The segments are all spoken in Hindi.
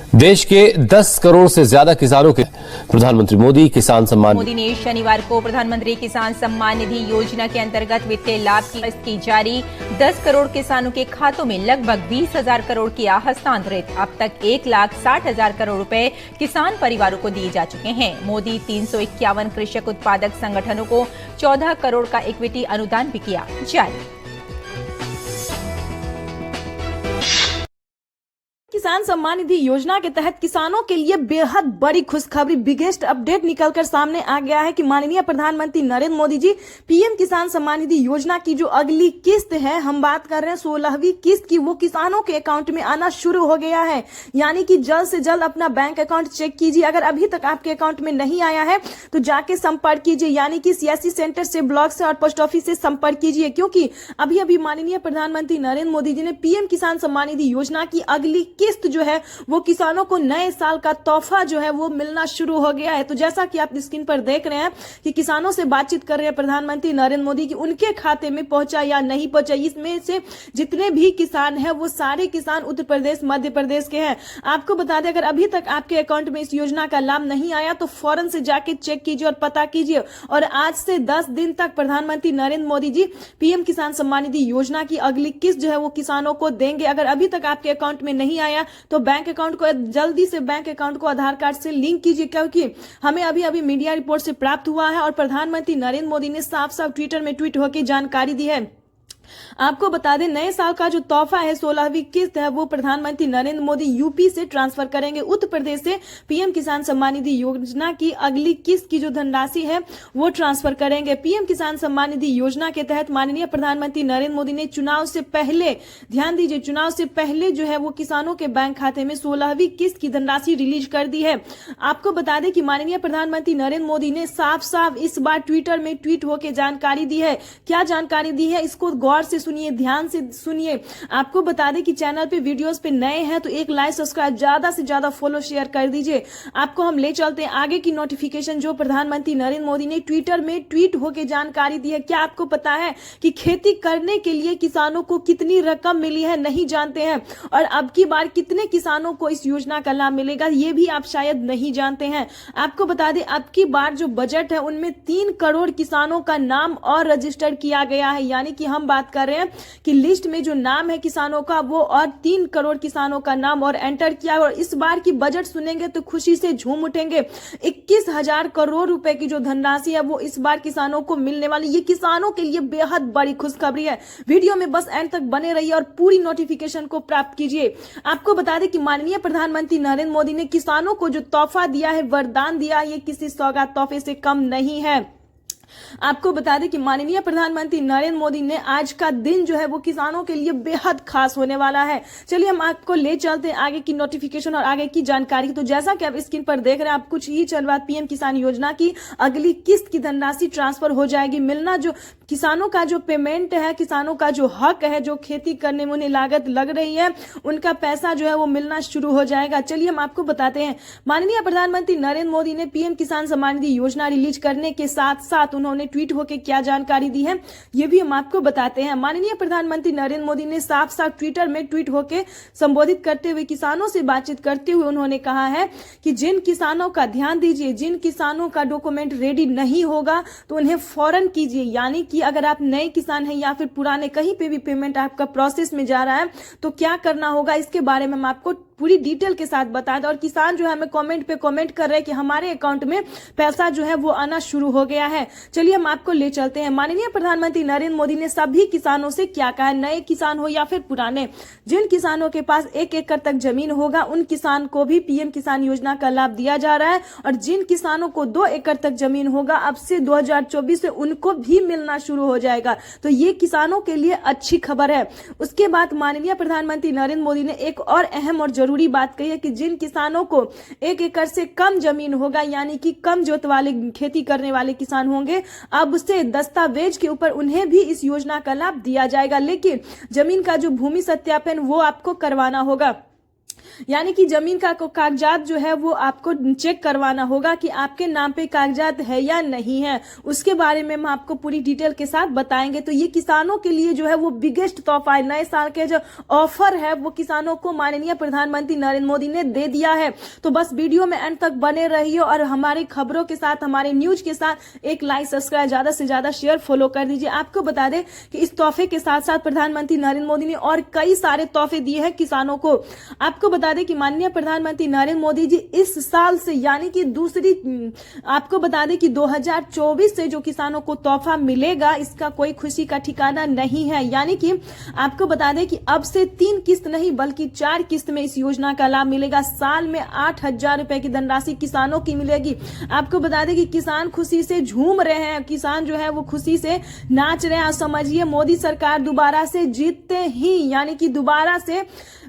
देश के 10 करोड़ से ज्यादा किसानों के प्रधानमंत्री मोदी किसान सम्मान मोदी ने शनिवार को प्रधानमंत्री किसान सम्मान निधि योजना के अंतर्गत वित्तीय लाभ की जारी 10 करोड़ किसानों के खातों में लगभग 20,000 करोड़ किया हस्तांतरित। अब तक 1,60,000 करोड़ रुपए किसान परिवारों को दिए जा चुके हैं। मोदी 351 कृषक उत्पादक संगठनों को 14 करोड़ का इक्विटी अनुदान भी किया जारी। किसान सम्मान निधि योजना के तहत किसानों के लिए बेहद बड़ी खुशखबरी, बिगेस्ट अपडेट निकलकर सामने आ गया है कि माननीय प्रधानमंत्री नरेंद्र मोदी जी पीएम किसान सम्मान निधि योजना की जो अगली किस्त है, हम बात कर रहे हैं 16वीं किस्त की, वो किसानों के अकाउंट में आना शुरू हो गया है। यानी कि जल्द से जल्द अपना बैंक अकाउंट चेक कीजिए। अगर अभी तक आपके अकाउंट में नहीं आया है तो जाके संपर्क कीजिए, यानी कि सीएससी सेंटर से, ब्लॉक से और पोस्ट ऑफिस से संपर्क कीजिए, क्योंकि अभी अभी माननीय प्रधानमंत्री नरेंद्र मोदी जी ने पीएम किसान सम्मान निधि योजना की अगली किस्त जो है वो किसानों को नए साल का तोहफा जो है वो मिलना शुरू हो गया है। तो जैसा कि आप स्क्रीन पर देख रहे हैं कि किसानों से बातचीत कर रहे हैं प्रधानमंत्री नरेंद्र मोदी की उनके खाते में पहुंचा या नहीं पहुंचा। इसमें से जितने भी किसान हैं वो सारे किसान उत्तर प्रदेश, मध्य प्रदेश के हैं। आपको बता दें, अगर अभी तक आपके अकाउंट में इस योजना का लाभ नहीं आया तो फौरन से जाके चेक कीजिए और पता कीजिए। और आज से 10 दिन तक प्रधानमंत्री नरेंद्र मोदी जी पीएम किसान सम्मान निधि योजना की अगली किस्त जो है वो किसानों को देंगे। अगर अभी तक आपके अकाउंट में नहीं आया तो बैंक अकाउंट को जल्दी से आधार कार्ड से लिंक कीजिए, क्योंकि हमें अभी अभी मीडिया रिपोर्ट से प्राप्त हुआ है और प्रधानमंत्री नरेंद्र मोदी ने साफ साफ ट्विटर में ट्वीट होकर जानकारी दी है। आपको बता दें, नए साल का जो तोहफा है 16वीं किस्त है वो प्रधानमंत्री नरेंद्र मोदी यूपी से ट्रांसफर करेंगे। उत्तर प्रदेश से पीएम किसान सम्मान निधि योजना की अगली किस्त की जो धनराशि है वो ट्रांसफर करेंगे। पीएम किसान सम्मान निधि योजना के तहत माननीय प्रधानमंत्री नरेंद्र मोदी ने चुनाव से पहले, ध्यान दीजिए, चुनाव से पहले जो है वो किसानों के बैंक खाते में 16वीं किस्त की धनराशि रिलीज कर दी है। आपको बता दें कि माननीय प्रधानमंत्री नरेंद्र मोदी ने साफ साफ इस बार ट्विटर में ट्वीट होकर जानकारी दी है। क्या जानकारी दी है, इसको गौर से सुनिए, ध्यान से सुनिए। आपको बता दें कि चैनल पे, वीडियोस पे नए हैं तो एक लाइक, सब्सक्राइब, ज्यादा से ज्यादा फॉलो, शेयर कर दीजिए। आपको हम ले चलते हैं आगे की नोटिफिकेशन जो प्रधानमंत्री नरेंद्र मोदी ने ट्विटर में ट्वीट होकर जानकारी दी है। क्या आपको पता है कि खेती करने के लिए किसानों को कितनी रकम मिली है? नहीं जानते हैं। और अब की बार कितने किसानों को इस योजना का लाभ मिलेगा ये भी आप शायद नहीं जानते हैं। आपको बता दें, अब की बार जो बजट है उनमें 3 करोड़ किसानों का नाम और रजिस्टर किया गया है। यानी कि हम बात कर रहे हैं कि लिस्ट में जो नाम है किसानों का वो और 3 करोड़ किसानों का नाम और एंटर किया। और इस बार की बजट सुनेंगे तो खुशी से झूम उठेंगे। 21,000 करोड़ रुपए की जो धनराशि है वो इस बार किसानों को मिलने वाली, ये किसानों के लिए बेहद बड़ी खुशखबरी है। वीडियो में बस एंड तक बने रहिए और पूरी नोटिफिकेशन को प्राप्त कीजिए। आपको बता दें कि माननीय प्रधानमंत्री नरेंद्र मोदी ने किसानों को जो तोहफा दिया है, वरदान दिया है, ये किसी सौगात तोहफे से कम नहीं है। आपको बता दें कि माननीय प्रधानमंत्री नरेंद्र मोदी ने आज का दिन जो है वो किसानों के लिए बेहद खास होने वाला है। चलिए हम आपको ले चलते हैं आगे की नोटिफिकेशन और आगे की जानकारी। तो जैसा कि आप स्क्रीन पर देख रहे हैं, आप कुछ ही क्षण बाद पीएम किसान योजना की अगली किस्त की धनराशि ट्रांसफर हो जाएगी। मिलना जो किसानों का जो पेमेंट है, किसानों का जो हक है, जो खेती करने में उन्हें लागत लग रही है, उनका पैसा जो है वो मिलना शुरू हो जाएगा। चलिए हम आपको बताते हैं, माननीय प्रधानमंत्री नरेंद्र मोदी ने पीएम किसान सम्मान निधि योजना रिलीज करने के साथ साथ उन्होंने ट्वीट होकर क्या जानकारी दी है ये भी हम आपको बताते हैं। माननीय प्रधानमंत्री नरेंद्र मोदी ने साफ साफ ट्विटर में ट्वीट होकर संबोधित करते हुए, किसानों से बातचीत करते हुए उन्होंने कहा है कि जिन किसानों का, ध्यान दीजिए, जिन किसानों का डॉक्यूमेंट रेडी नहीं होगा तो उन्हें फौरन कीजिए। यानी कि अगर आप नए किसान हैं या फिर पुराने, कहीं पे भी पेमेंट आपका प्रोसेस में जा रहा है तो क्या करना होगा, इसके बारे में हम आपको पूरी डिटेल के साथ बता दें। और किसान जो है हमें कमेंट पे कमेंट कर रहे हैं कि हमारे अकाउंट में पैसा जो है वो आना शुरू हो गया है। चलिए हम आपको ले चलते हैं। माननीय प्रधानमंत्री नरेंद्र मोदी ने सभी किसानों से क्या कहा, नए किसान हो या फिर पुराने, जिन किसानों के पास 1 एकड़ तक जमीन होगा उन किसान को भी पीएम किसान योजना का लाभ दिया जा रहा है। और जिन किसानों को 2 एकड़ तक जमीन होगा अब से 2024 से उनको भी मिलना शुरू हो जाएगा। तो ये किसानों के लिए अच्छी खबर है। उसके बाद माननीय प्रधानमंत्री नरेंद्र मोदी ने एक और अहम और जरूरी बात कही है कि जिन किसानों को 1 एकड़ से कम जमीन होगा, यानी कि कम जोत वाले खेती करने वाले किसान होंगे, अब से दस्तावेज के ऊपर उन्हें भी इस योजना का लाभ दिया जाएगा। लेकिन जमीन का जो भूमि सत्यापन वो आपको करवाना होगा। यानी कि जमीन का कागजात जो है वो आपको चेक करवाना होगा कि आपके नाम पे कागजात है या नहीं है। उसके बारे में हम आपको पूरी डिटेल के साथ बताएंगे। तो ये किसानों के लिए जो है वो बिगेस्ट तोहफा है, नए साल के जो ऑफर है वो किसानों को माननीय प्रधानमंत्री नरेंद्र मोदी ने दे दिया है। तो बस वीडियो में अंत तक बने रहिए और हमारी खबरों के साथ, हमारे न्यूज के साथ एक लाइक, सब्सक्राइब, ज्यादा से ज्यादा शेयर, फॉलो कर दीजिए। आपको बता दें कि इस तोहफे के साथ साथ प्रधानमंत्री नरेंद्र मोदी ने और कई सारे तोहफे दिए हैं किसानों को। आपको बता दें कि माननीय प्रधानमंत्री नरेंद्र मोदी जी इस साल से यानी कि आपको बता दें कि 2024 से जो किसानों को तोहफा मिलेगा इसका कोई खुशी का ठिकाना नहीं है। यानी कि आपको बता दें कि अब से 3 किस्त नहीं बल्कि 4 किस्त में इस योजना का लाभ मिलेगा। साल में 8,000 रुपए की धनराशि किसानों की मिलेगी। आपको बता दें कि किसान खुशी से झूम रहे हैं, किसान जो है वो खुशी से नाच रहे हैं। समझिए मोदी सरकार दोबारा से जीतते ही यानी कि दोबारा से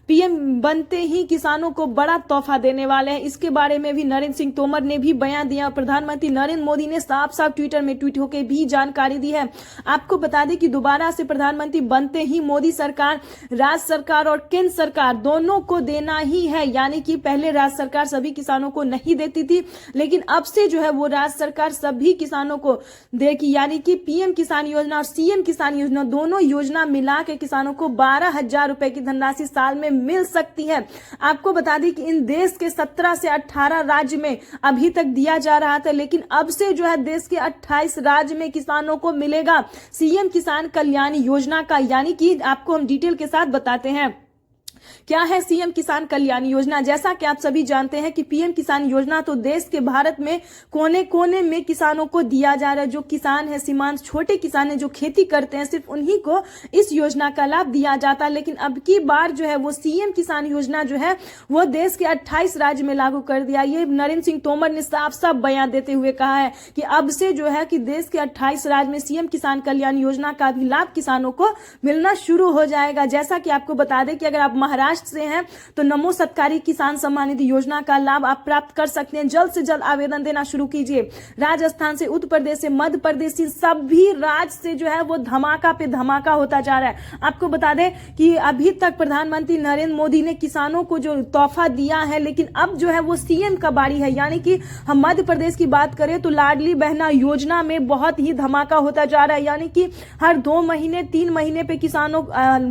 पीएम बनते ही किसानों को बड़ा तोहफा देने वाले हैं। इसके बारे में भी नरेंद्र सिंह तोमर ने भी बयान दिया। प्रधानमंत्री नरेंद्र मोदी ने साफ साफ ट्विटर में ट्वीट होकर भी जानकारी दी है। आपको बता दें कि दोबारा से प्रधानमंत्री बनते ही मोदी सरकार, राज्य सरकार और केंद्र सरकार दोनों को देना ही है। यानी कि पहले राज्य सरकार सभी किसानों को नहीं देती थी, लेकिन अब से जो है वो राज्य सरकार सभी किसानों को देगी। यानी कि पीएम किसान योजना और सीएम किसान योजना दोनों योजना मिला के किसानों को 12,000 रुपए की धनराशि साल में मिल सकती है। आपको बता दें कि इन देश के 17 से 18 राज्य में अभी तक दिया जा रहा था, लेकिन अब से जो है देश के 28 राज्य में किसानों को मिलेगा सीएम किसान कल्याण योजना का। यानी कि आपको हम डिटेल के साथ बताते हैं क्या है सीएम किसान कल्याण योजना। जैसा कि आप सभी जानते हैं कि पीएम किसान योजना तो देश के भारत में कोने कोने में किसानों को दिया जा रहा है। जो किसान है, सीमांत छोटे किसान है, जो खेती करते हैं, सिर्फ उन्हीं को इस योजना का लाभ दिया जाता है। लेकिन अब की बार जो है वो सीएम किसान योजना जो है वो देश के 28 राज्य में लागू कर दिया। ये नरेंद्र सिंह तोमर ने साफ साफ बयान देते हुए कहा है कि अब से जो है कि देश के 28 राज्य में सीएम किसान कल्याण योजना का भी लाभ किसानों को मिलना शुरू हो जाएगा। जैसा कि आपको बता दें कि अगर आप महाराष्ट्र से हैं तो नमो सत्कारी किसान सम्मान निधि योजना का लाभ आप प्राप्त कर सकते हैं। जल्द से जल्द आवेदन देना शुरू कीजिए। राजस्थान से, उत्तर प्रदेश से, मध्य प्रदेश से, सभी राज्य से जो है वो धमाका पे धमाका होता जा रहा है। आपको बता दें कि अभी तक प्रधानमंत्री नरेंद्र मोदी ने किसानों को जो तोहफा दिया है, लेकिन अब जो है वो सीएम का बारी है। यानी कि हम मध्य प्रदेश की बात करें तो लाडली बहना योजना में बहुत ही धमाका होता जा रहा है। यानी कि हर 2 महीने 3 महीने पे किसानों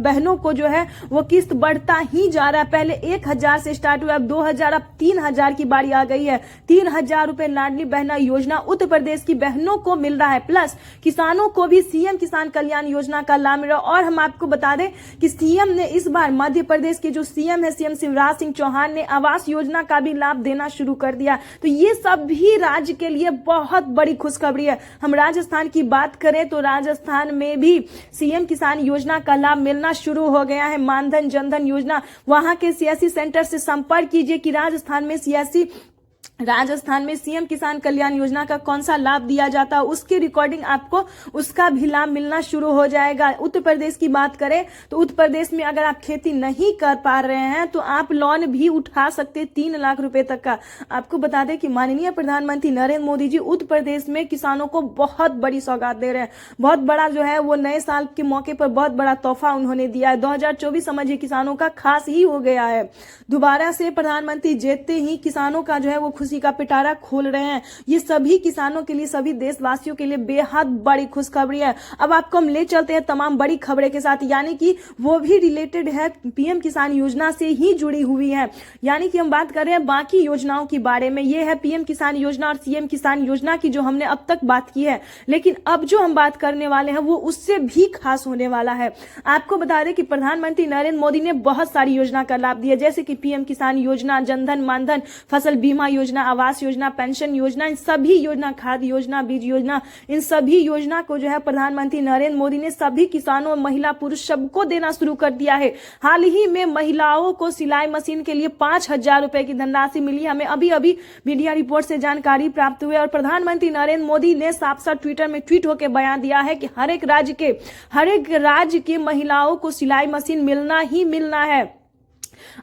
बहनों को जो है वो किस्त बढ़ता ही जा रहा है। पहले 1,000 से स्टार्ट हुआ, अब 2,000, अब 3,000 की बारी आ गई है। 3,000 रुपए लाडली बहना योजना उत्तर प्रदेश की बहनों को मिल रहा है। प्लस किसानों को भी सीएम किसान कल्याण योजना का लाभ मिल रहा है। और हम आपको बता दें कि सीएम ने इस बार मध्य प्रदेश के जो सीएम है, सीएम शिवराज सिंह चौहान ने आवास योजना का भी लाभ देना शुरू कर दिया। तो ये सभी राज्य के लिए बहुत बड़ी खुशखबरी है। हम राजस्थान की बात करें तो राजस्थान में भी सीएम किसान योजना का लाभ मिलना शुरू हो गया है। मानधन जनधन योजना, वहां के सीएससी सेंटर से संपर्क कीजिए कि राजस्थान में सीएम किसान कल्याण योजना का कौन सा लाभ दिया जाता है। उसकी रिकॉर्डिंग आपको उसका भी लाभ मिलना शुरू हो जाएगा। उत्तर प्रदेश की बात करें तो उत्तर प्रदेश में अगर आप खेती नहीं कर पा रहे हैं तो आप लोन भी उठा सकते हैं 3 लाख रुपए तक का। आपको बता दें कि माननीय प्रधानमंत्री नरेंद्र मोदी जी उत्तर प्रदेश में किसानों को बहुत बड़ी सौगात दे रहे हैं। बहुत बड़ा जो है वो नए साल के मौके पर बहुत बड़ा तोहफा उन्होंने दिया है। 2024 समझिए किसानों का खास ही हो गया है। दोबारा से प्रधानमंत्री जीतते ही किसानों का जो है वो खुशी का पिटारा खोल रहे हैं। ये सभी किसानों के लिए, सभी देशवासियों के लिए बेहद बड़ी खुशखबरी है। अब आपको हम ले चलते हैं तमाम बड़ी खबरें के साथ, यानी कि वो भी रिलेटेड है पीएम किसान योजना से ही जुड़ी हुई है। यानी कि हम बात कर रहे हैं बाकी योजनाओं के बारे में। ये है पीएम किसान योजना और सीएम किसान योजना की जो हमने अब तक बात की है, लेकिन अब जो हम बात करने वाले हैं वो उससे भी खास होने वाला है। आपको बता दें कि प्रधानमंत्री नरेंद्र मोदी ने बहुत सारी योजना का लाभ दिया, जैसे कि पीएम किसान योजना, जनधन मानधन, फसल बीमा योजना, आवास योजना, पेंशन योजना, इन सभी योजना, खाद योजना, बीज योजना, इन सभी योजना को जो है प्रधानमंत्री नरेंद्र मोदी ने सभी किसानों, महिला पुरुष सबको देना शुरू कर दिया है। हाल ही में महिलाओं को सिलाई मशीन के लिए 5,000 रुपए की धनराशि मिली। हमें अभी अभी मीडिया रिपोर्ट से जानकारी प्राप्त हुई और प्रधानमंत्री नरेंद्र मोदी ने साफ साफ ट्विटर में ट्वीट होकर बयान दिया है कि हर एक राज्य के महिलाओं को सिलाई मशीन मिलना ही मिलना है।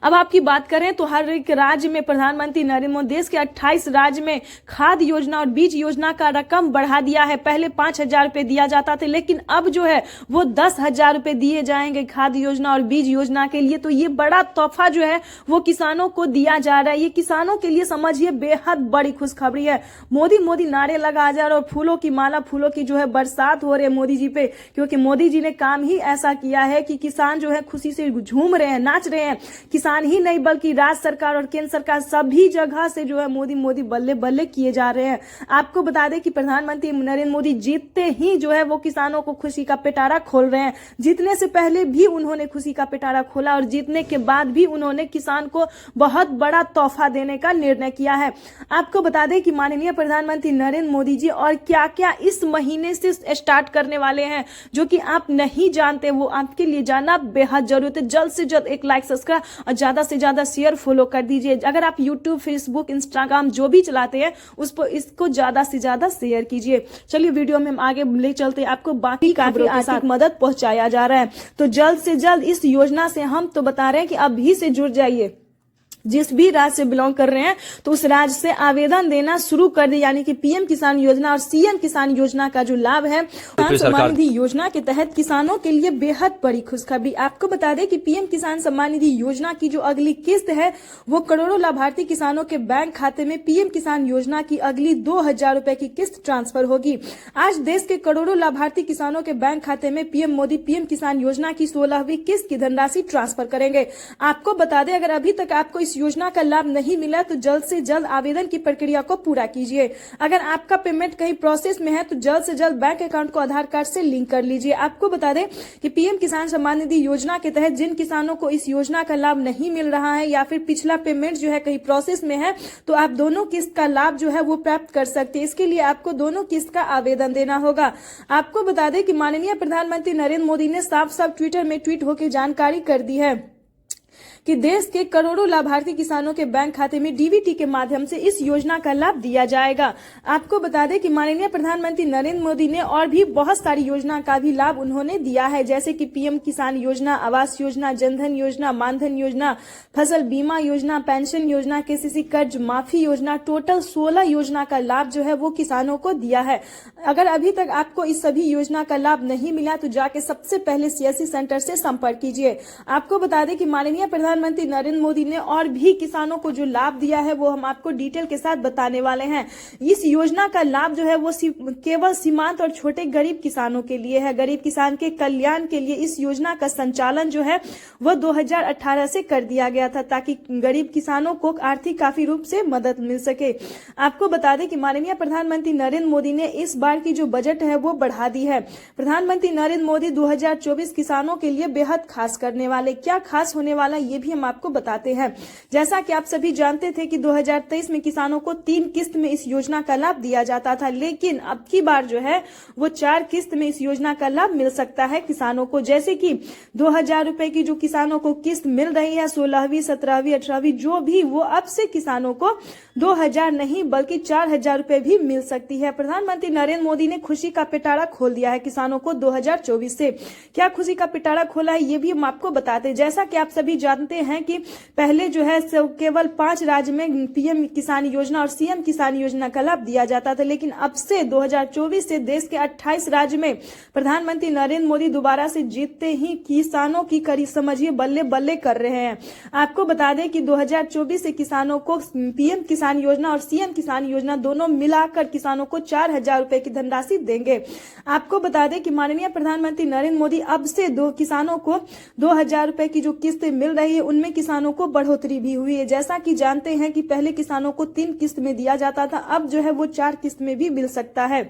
अब आपकी बात करें तो हर एक राज्य में प्रधानमंत्री नरेंद्र मोदी देश के 28 राज्य में खाद योजना और बीज योजना का रकम बढ़ा दिया है। पहले 5,000 रुपए दिया जाता था, लेकिन अब जो है वो 10,000 रुपए दिए जाएंगे खाद योजना और बीज योजना के लिए। तो ये बड़ा तोहफा जो है वो किसानों को दिया जा रहा है। ये किसानों के लिए समझिए बेहद बड़ी खुशखबरी है। मोदी मोदी नारे लगा जा रहे और फूलों की माला, फूलों की जो है बरसात हो रही है मोदी जी पे, क्योंकि मोदी जी ने काम ही ऐसा किया है कि किसान जो है खुशी से झूम रहे हैं, नाच रहे हैं। किसान ही नहीं बल्कि राज्य सरकार और केंद्र सरकार सभी जगह से जो है मोदी मोदी बल्ले बल्ले किए जा रहे हैं। आपको बता दें कि प्रधानमंत्री नरेंद्र मोदी जीतते ही जो है वो किसानों को खुशी का पिटारा खोल रहे हैं। जीतने से पहले भी उन्होंने खुशी का पिटारा खोला और जीतने के बाद भी उन्होंने किसान को बहुत बड़ा तोहफा देने का निर्णय किया है। आपको बता दें कि माननीय प्रधानमंत्री नरेंद्र मोदी जी और क्या क्या इस महीने से स्टार्ट करने वाले हैं जो कि आप नहीं जानते, वो आपके लिए जानना बेहद जरूरी है। जल्द से जल्द एक लाइक, सब्सक्राइब और ज्यादा से ज्यादा शेयर फॉलो कर दीजिए। अगर आप यूट्यूब, फेसबुक, इंस्टाग्राम जो भी चलाते हैं उस पर इसको ज्यादा से ज्यादा शेयर कीजिए। चलिए वीडियो में हम आगे ले चलते हैं, आपको बाकी खबरों के साथ मदद पहुंचाया जा रहा है। तो जल्द से जल्द इस योजना से हम तो बता रहे हैं कि अभी से जुड़ जाइए। जिस भी राज्य से बिलोंग कर रहे हैं तो उस राज्य से आवेदन देना शुरू कर दे, यानी कि पीएम किसान योजना और सीएम किसान योजना का जो लाभ है, किसान सम्मान निधि योजना के तहत किसानों के लिए बेहद बड़ी खुशखबरी। आपको बता दें कि पीएम किसान सम्मान निधि योजना की जो अगली किस्त है वो करोड़ों लाभार्थी किसानों के बैंक खाते में पीएम किसान योजना की अगली 2,000 रुपए की किस्त ट्रांसफर होगी। आज देश के करोड़ों लाभार्थी किसानों के बैंक खाते में पीएम मोदी पीएम किसान योजना की 16वीं किस्त की धनराशि ट्रांसफर करेंगे। आपको बता दें अगर अभी तक आपको इस योजना का लाभ नहीं मिला तो जल्द से जल्द आवेदन की प्रक्रिया को पूरा कीजिए। अगर आपका पेमेंट कहीं प्रोसेस में है तो जल्द से जल्द बैंक अकाउंट को आधार कार्ड से लिंक कर लीजिए। आपको बता दें कि पीएम किसान सम्मान निधि योजना के तहत जिन किसानों को इस योजना का लाभ नहीं मिल रहा है या फिर पिछला पेमेंट जो है कहीं प्रोसेस में है तो आप दोनों किस्त का लाभ जो है वो प्राप्त कर सकते हैं। इसके लिए आपको दोनों किस्त का आवेदन देना होगा। आपको बता दें कि माननीय प्रधानमंत्री नरेंद्र मोदी ने साफ साफ ट्विटर में ट्वीट होकर जानकारी कर दी है कि देश के करोड़ों लाभार्थी किसानों के बैंक खाते में डीबीटी के माध्यम से इस योजना का लाभ दिया जाएगा। आपको बता दें कि माननीय प्रधानमंत्री नरेंद्र मोदी ने और भी बहुत सारी योजना का भी लाभ उन्होंने दिया है, जैसे कि पीएम किसान योजना, आवास योजना, जनधन योजना, मानधन योजना, फसल बीमा योजना, पेंशन योजना, केसीसी कर्ज माफी योजना, टोटल 16 योजना का लाभ जो है वो किसानों को दिया है। अगर अभी तक आपको इस सभी योजना का लाभ नहीं मिला तो जाके सबसे पहले सीएससी सेंटर से संपर्क कीजिए। आपको बता दें कि माननीय प्रधानमंत्री नरेंद्र मोदी ने और भी किसानों को जो लाभ दिया है वो हम आपको डिटेल के साथ बताने वाले हैं। इस योजना का लाभ जो है वो केवल सीमांत और छोटे गरीब किसानों के लिए है। गरीब किसान के कल्याण के लिए इस योजना का संचालन जो है वो 2018 से कर दिया गया था ताकि गरीब किसानों को आर्थिक काफी रूप से मदद मिल सके। आपको बता दें कि माननीय प्रधानमंत्री नरेंद्र मोदी ने इस बार की जो बजट है वो बढ़ा दी है। प्रधानमंत्री नरेंद्र मोदी 2024 किसानों के लिए बेहद खास करने वाले, क्या खास होने वाला ये भी हम आपको बताते हैं। जैसा कि आप सभी जानते थे कि 2023 में किसानों को 3 किस्त में इस योजना का लाभ दिया जाता था, लेकिन अब की बार जो है वो 4 किस्त में इस योजना का लाभ मिल सकता है किसानों को। जैसे कि 2,000 रुपए की जो किसानों को किस्त मिल रही है 16वीं, 17वीं, 18वीं जो भी, वो अब से किसानों को 2,000 नहीं बल्कि 4,000 रुपए भी मिल सकती है। प्रधानमंत्री नरेंद्र मोदी ने खुशी का पिटारा खोल दिया है किसानों को 2024 से। क्या खुशी का पिटारा खोला है ये भी हम आपको बताते हैं। जैसा कि आप सभी जानते हैं कि पहले जो है केवल 5 राज्य में पीएम किसान योजना और सीएम किसान योजना का लाभ दिया जाता था, लेकिन अब से 2024 से देश के 28 राज्य में प्रधानमंत्री नरेंद्र मोदी दोबारा से जीतते ही किसानों की करी समझिए बल्ले बल्ले कर रहे हैं। आपको बता दें कि 2024 से किसानों को पीएम किसान योजना और सीएम किसान योजना दोनों मिलाकर किसानों को 4,000 रुपए की धनराशि देंगे। आपको बता दें कि माननीय प्रधानमंत्री नरेंद्र मोदी अब से किसानों को 2,000 रुपए की जो किस्त मिल रही है उनमें किसानों को बढ़ोतरी भी हुई है। जैसा कि जानते हैं कि पहले किसानों को 3 किस्त में दिया जाता था, अब जो है वो 4 किस्त में भी मिल सकता है।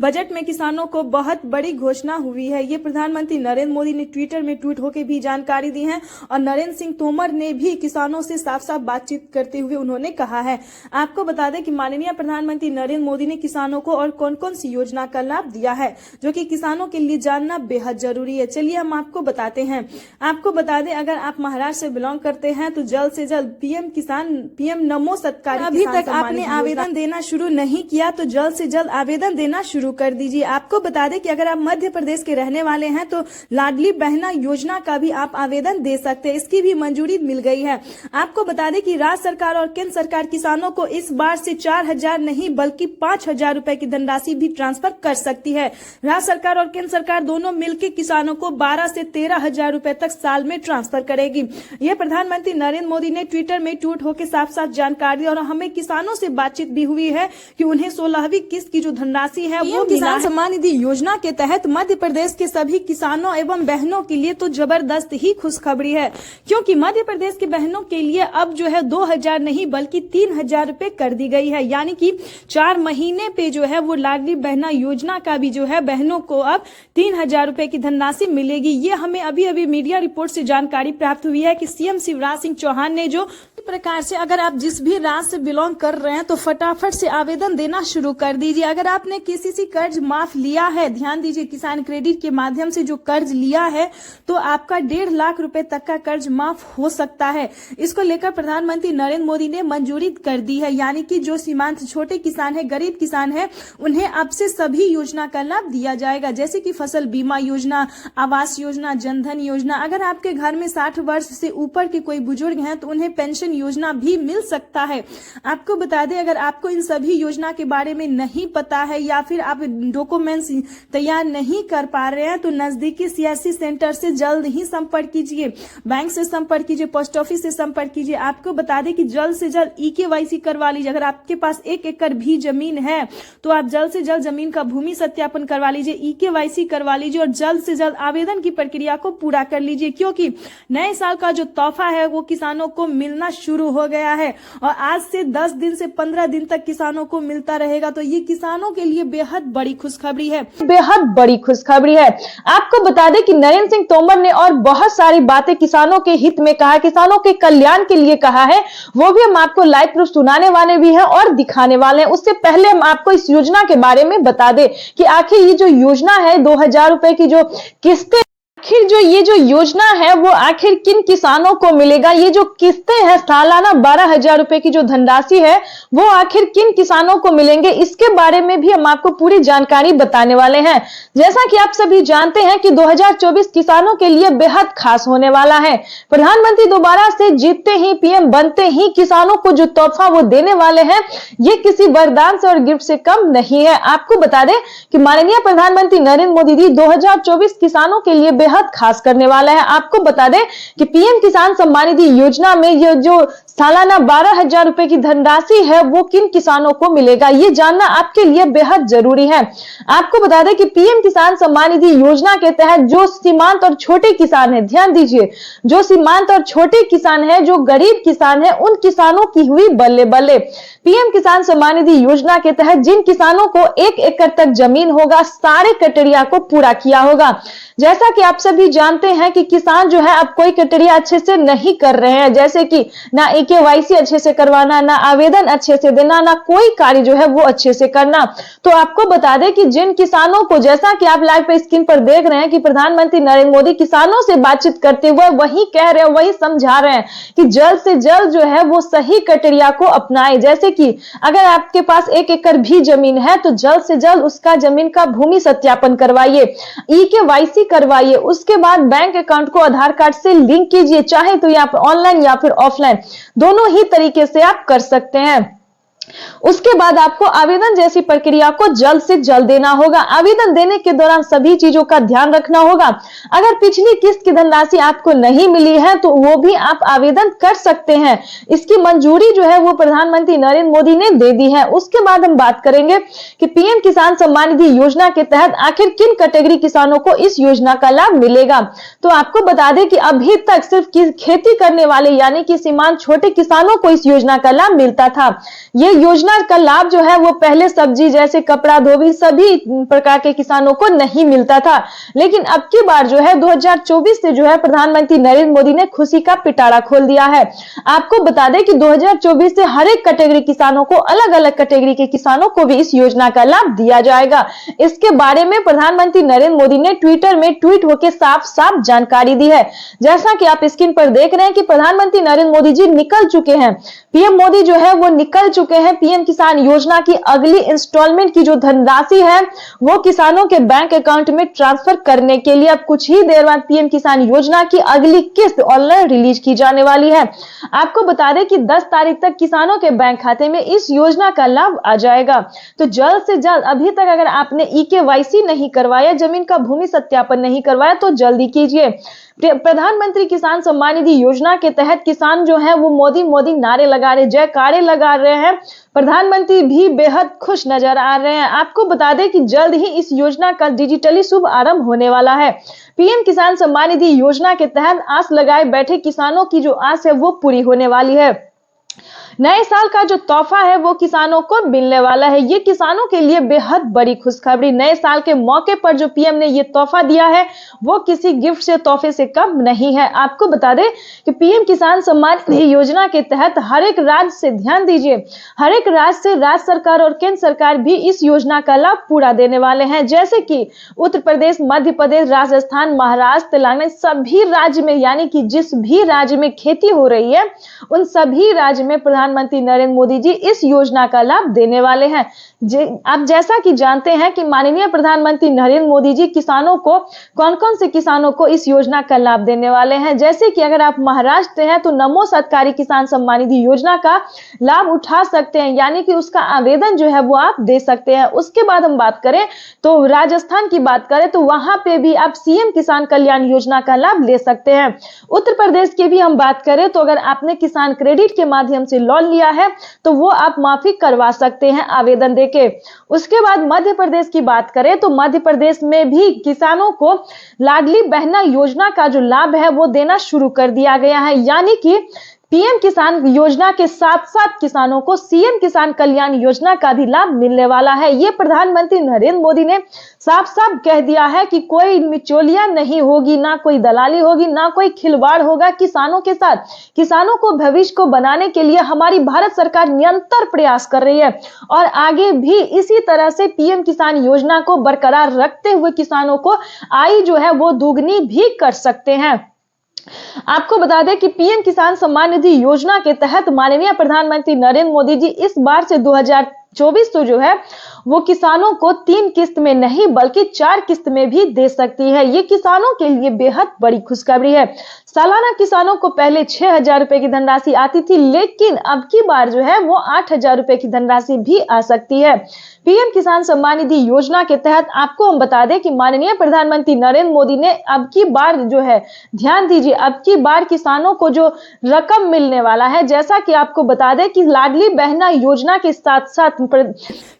बजट में किसानों को बहुत बड़ी घोषणा हुई है। ये प्रधानमंत्री नरेंद्र मोदी ने ट्विटर में ट्वीट होकर भी जानकारी दी है और नरेंद्र सिंह तोमर ने भी किसानों से साफ साफ बातचीत करते हुए उन्होंने कहा है। आपको बता दें कि माननीय प्रधानमंत्री नरेंद्र मोदी ने किसानों को और कौन कौन सी योजना का लाभ दिया है जो कि किसानों के लिए जानना बेहद जरूरी है। चलिए हम आपको बताते हैं। आपको बता दें अगर आप महाराष्ट्र से बिलोंग करते हैं तो जल्द से जल्द पीएम नमो सत्कार, अभी तक आपने आवेदन देना शुरू नहीं किया तो जल्द से जल्द आवेदन देना देना शुरू कर दीजिए। आपको बता दें कि अगर आप मध्य प्रदेश के रहने वाले हैं तो लाडली बहना योजना का भी आप आवेदन दे सकते हैं, इसकी भी मंजूरी मिल गई है। आपको बता दें कि राज्य सरकार और केंद्र सरकार किसानों को इस बार से 4,000 नहीं बल्कि 5,000 रुपए की धनराशि भी ट्रांसफर कर सकती है। राज्य सरकार और केंद्र सरकार दोनों मिलकर किसानों को 12 से 13,000 रुपए तक साल में ट्रांसफर करेगी। यह प्रधानमंत्री नरेंद्र मोदी ने ट्विटर में ट्वीट होकर साफ साफ जानकारी दी और हमें किसानों से बातचीत भी हुई है कि उन्हें 16वीं किस्त की जो धनराशि है वो किसान सम्मान निधि योजना के तहत मध्य प्रदेश के सभी किसानों एवं बहनों के लिए तो जबरदस्त ही खुशखबरी है, क्योंकि मध्य प्रदेश के बहनों के लिए अब जो है 2,000 नहीं बल्कि 3,000 रुपए कर दी गई है। यानी कि 4 महीने पे जो है वो लाडली बहना योजना का भी जो है बहनों को अब 3,000 रुपए की धनराशि मिलेगी। ये हमें अभी अभी मीडिया रिपोर्ट से जानकारी प्राप्त हुई है कि सीएम शिवराज सिंह चौहान ने जो प्रकार से अगर आप जिस भी राज्य से बिलोंग कर रहे हैं तो फटाफट से आवेदन देना शुरू कर दीजिए। अगर आपने केसीसी कर्ज माफ लिया है, ध्यान दीजिए, किसान क्रेडिट के माध्यम से जो कर्ज लिया है तो आपका 1.5 लाख रुपए तक का कर्ज माफ हो सकता है। इसको लेकर प्रधानमंत्री नरेंद्र मोदी ने मंजूरी कर दी है। यानी कि जो सीमांत छोटे किसान है, गरीब किसान है, उन्हें अब से सभी योजना का लाभ दिया जाएगा, जैसे कि फसल बीमा योजना, आवास योजना, जनधन योजना। अगर आपके घर में 60 वर्ष से ऊपर के कोई बुजुर्ग हैं तो उन्हें पेंशन योजना भी मिल सकता है। आपको बता दें, अगर आपको इन सभी योजना के बारे में नहीं पता है या फिर आप डॉक्यूमेंट्स तैयार नहीं कर पा रहे हैं तो नजदीकी सीएससी सेंटर से जल्द ही संपर्क कीजिए, बैंक से संपर्क कीजिए, पोस्ट ऑफिस से संपर्क कीजिए। आपको बता दें कि जल्द से जल्द ईकेवाईसी करवा लीजिए। अगर आपके पास 1 एकड़ भी जमीन है तो आप जल्द से जल्द जमीन का भूमि सत्यापन करवा लीजिए, ईकेवाईसी करवा लीजिए और जल्द से जल्द आवेदन की प्रक्रिया को पूरा कर लीजिए, क्योंकि नए साल का जो तोहफा है वो किसानों को मिलना शुरू हो गया है और आज से 10 दिन से 15 दिन तक किसानों को मिलता रहेगा। तो ये किसानों के लिए बेहद बड़ी खुशखबरी है, बेहद बड़ी खुशखबरी है। आपको बता दें कि नरेंद्र सिंह तोमर ने और बहुत सारी बातें किसानों के हित में कहा, किसानों के कल्याण के लिए कहा है, वो भी हम आपको लाइव प्रूफ सुनाने वाले भी हैं और दिखाने वाले हैं। उससे पहले हम आपको इस योजना के बारे में बता दें कि आखिर ये जो योजना है 2,000 रुपए की जो किस्तें, आखिर जो ये जो योजना है वो आखिर किन किसानों को मिलेगा। ये जो किस्तें हैं सालाना 12,000 रुपए की जो धनराशि है वो आखिर किन किसानों को मिलेंगे, इसके बारे में भी हम आपको पूरी जानकारी बताने वाले हैं। जैसा कि आप सभी जानते हैं कि 2024 किसानों के लिए बेहद खास होने वाला है। प्रधानमंत्री दोबारा से जीतते ही, पीएम बनते ही किसानों को जो तोहफा वो देने वाले हैं ये किसी वरदान से और गिफ्ट से कम नहीं है। आपको बता दें कि माननीय प्रधानमंत्री नरेंद्र मोदी जी 2024 किसानों के लिए बेहद खास करने वाला है। आपको बता दें कि पीएम किसान सम्मान निधि योजना में ये जो सालाना 12,000 रुपए की धनराशि है वो किन किसानों को मिलेगा, ये जानना आपके लिए बेहद जरूरी है। आपको बता दें कि पीएम किसान सम्मान निधि योजना के तहत जो सीमांत और छोटे किसान है, ध्यान दीजिए, जो सीमांत और छोटे किसान है, जो गरीब किसान है, उन किसानों की हुई बल्ले बल्ले। पीएम किसान सम्मान निधि योजना के तहत जिन किसानों को 1 एकड़ तक जमीन होगा, सारे क्राइटेरिया को पूरा किया होगा। जैसा कि आप सभी जानते हैं कि किसान जो है अब कोई क्राइटेरिया अच्छे से नहीं कर रहे हैं, जैसे कि ना केवाईसी अच्छे से करवाना, ना आवेदन अच्छे से देना, ना कोई कार्य जो है वो अच्छे से करना। तो आपको बता दें कि जिन किसानों को, जैसा कि आप लाइव पे स्क्रीन पर देख रहे हैं कि प्रधानमंत्री नरेंद्र मोदी किसानों से बातचीत करते हुए वही कह रहे हैं, वही समझा रहे हैं कि जल्द से जल्द जो है वो सही क्राइटेरिया को अपनाएं। जैसे कि अगर आपके पास 1 एकड़ भी जमीन है तो जल्द से जल्द उसका जमीन का भूमि सत्यापन करवाइए, ईकेवाईसी करवाइए, उसके बाद बैंक अकाउंट को आधार कार्ड से लिंक कीजिए, चाहे तो यहाँ पर ऑनलाइन या फिर ऑफलाइन, दोनों ही तरीके से आप कर सकते हैं। उसके बाद आपको आवेदन जैसी प्रक्रिया को जल्द से जल्द देना होगा। आवेदन देने के दौरान सभी चीजों का ध्यान रखना होगा। अगर पिछली किस्त की धनराशि आपको नहीं मिली है तो वो भी आप आवेदन कर सकते हैं। इसकी मंजूरी जो है वो प्रधानमंत्री नरेंद्र मोदी ने दे दी है। उसके बाद हम बात करेंगे कि पीएम किसान सम्मान निधि योजना के तहत आखिर किन कैटेगरी किसानों को इस योजना का लाभ मिलेगा। तो आपको बता दें कि अभी तक सिर्फ खेती करने वाले यानी कि सीमांत छोटे किसानों को इस योजना का लाभ मिलता था। ये योजना का लाभ जो है वो पहले सब्जी जैसे कपड़ा, धोबी सभी प्रकार के किसानों को नहीं मिलता था, लेकिन अब की बार जो है 2024 से जो है प्रधानमंत्री नरेंद्र मोदी ने खुशी का पिटारा खोल दिया है। आपको बता दें कि 2024 से हर एक कैटेगरी किसानों को, अलग अलग कैटेगरी के किसानों को भी इस योजना का लाभ दिया जाएगा। इसके बारे में प्रधानमंत्री नरेंद्र मोदी ने ट्विटर में ट्वीट होकर साफ साफ जानकारी दी है। जैसा कि आप स्क्रीन पर देख रहे हैं कि प्रधानमंत्री नरेंद्र मोदी जी निकल चुके हैं, पीएम मोदी जो है वो निकल चुके हैं पीएम किसान योजना की अगली इंस्टॉलमेंट की जो धनराशि है वो किसानों के बैंक अकाउंट में ट्रांसफर करने के लिए अब कुछ ही देर बाद पीएम किसान योजना की अगली किस्त ऑनलाइन रिलीज की जाने वाली है। आपको बता दें कि 10 तारीख तक किसानों के बैंक खाते में इस योजना का लाभ आ जाएगा। तो जल्द से जल्द, अभी तक अगर आपने EKYC नहीं करवाया, जमीन का भूमि सत्यापन नहीं करवाया, तो जल्दी कीजिए। प्रधानमंत्री किसान सम्मान निधि योजना के तहत किसान जो है वो मोदी मोदी नारे लगा रहे, जयकारे लगा रहे हैं। प्रधानमंत्री भी बेहद खुश नजर आ रहे हैं। आपको बता दें कि जल्द ही इस योजना का डिजिटली शुभ आरंभ होने वाला है। पीएम किसान सम्मान निधि योजना के तहत आस लगाए बैठे किसानों की जो आस है वो पूरी होने वाली है। नए साल का जो तोहफा है वो किसानों को मिलने वाला है। ये किसानों के लिए बेहद बड़ी खुशखबरी। नए साल के मौके पर जो पीएम ने ये तोहफा दिया है वो किसी गिफ्ट से, तोहफे से कम नहीं है। आपको बता दें कि पीएम किसान सम्मान निधि योजना के तहत हर एक राज्य से, ध्यान दीजिए, हर एक राज्य से राज्य सरकार और केंद्र सरकार भी इस योजना का लाभ पूरा देने वाले हैं। जैसे कि उत्तर प्रदेश, मध्य प्रदेश, राजस्थान, महाराष्ट्र, तेलंगाना, सभी राज्य में, यानी कि जिस भी राज्य में खेती हो रही है उन सभी राज्य में प्रधानमंत्री नरेंद्र मोदी जी इस योजना का लाभ देने वाले हैं। आप जैसा कि जानते हैं कि माननीय प्रधानमंत्री नरेंद्र मोदी जी किसानों को, कौन कौन से किसानों को इस योजना का लाभ देने वाले हैं। जैसे कि अगर आप महाराष्ट्र हैं तो नमो सरकारी किसान सम्मान निधि योजना का लाभ उठा सकते हैं, यानी कि उसका आवेदन जो है वो आप दे सकते हैं। उसके बाद हम बात करें तो राजस्थान की बात करें तो वहां पे भी आप सीएम किसान कल्याण योजना का लाभ ले सकते हैं। उत्तर प्रदेश की भी हम बात करें तो अगर आपने किसान क्रेडिट के माध्यम से लोन लिया है तो वो आप माफी करवा सकते हैं आवेदन देके। उसके बाद मध्य प्रदेश की बात करें तो मध्य प्रदेश में भी किसानों को लाडली बहना योजना का जो लाभ है वो देना शुरू कर दिया गया है, यानी कि पीएम किसान योजना के साथ साथ किसानों को सीएम किसान कल्याण योजना का भी लाभ मिलने वाला है। ये प्रधानमंत्री नरेंद्र मोदी ने साफ साफ कह दिया है कि कोई मिचोलिया नहीं होगी, ना कोई दलाली होगी, ना कोई खिलवाड़ होगा किसानों के साथ। किसानों को भविष्य को बनाने के लिए हमारी भारत सरकार निरंतर प्रयास कर रही है और आगे भी इसी तरह से पीएम किसान योजना को बरकरार रखते हुए किसानों को आय जो है वो दोगुनी भी कर सकते हैं। आपको बता दें कि पीएम किसान सम्मान निधि योजना के तहत माननीय प्रधानमंत्री नरेंद्र मोदी जी इस बार से 2024 तो जो है वो किसानों को 3 किस्त में नहीं बल्कि 4 किस्त में भी दे सकती है। ये किसानों के लिए बेहद बड़ी खुशखबरी है। सालाना किसानों को पहले 6,000 रुपए की धनराशि आती थी, लेकिन अब की बार जो है वो 8,000 रुपए की धनराशि भी आ सकती है। पीएम किसान सम्मान निधि योजना के तहत आपको हम बता दें कि माननीय प्रधानमंत्री नरेंद्र मोदी ने अब की बार जो है, ध्यान दीजिए, अब की बार किसानों को जो रकम मिलने वाला है, जैसा कि आपको बता दें कि लाडली बहना योजना के साथ साथ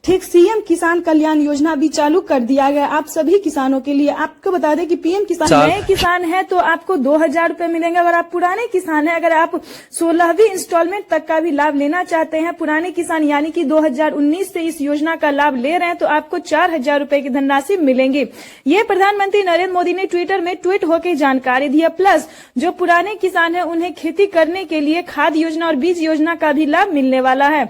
ठीक सीएम किसान कल्याण योजना भी चालू कर दिया गया आप सभी किसानों के लिए। आपको बता दें कि पीएम किसान, नए किसान है तो आपको 2,000 रुपए मिलेंगे। अगर आप पुराने किसान है, अगर आप 16वीं इंस्टॉलमेंट तक का भी लाभ लेना चाहते हैं, पुराने किसान यानी कि 2019 से इस योजना का लाभ ले रहे हैं, तो आपको 4,000 रुपए की धनराशि मिलेंगी। ये प्रधानमंत्री नरेंद्र मोदी ने ट्विटर में ट्वीट होकर जानकारी दी है। प्लस जो पुराने किसान है उन्हें खेती करने के लिए खाद योजना और बीज योजना का भी लाभ मिलने वाला है।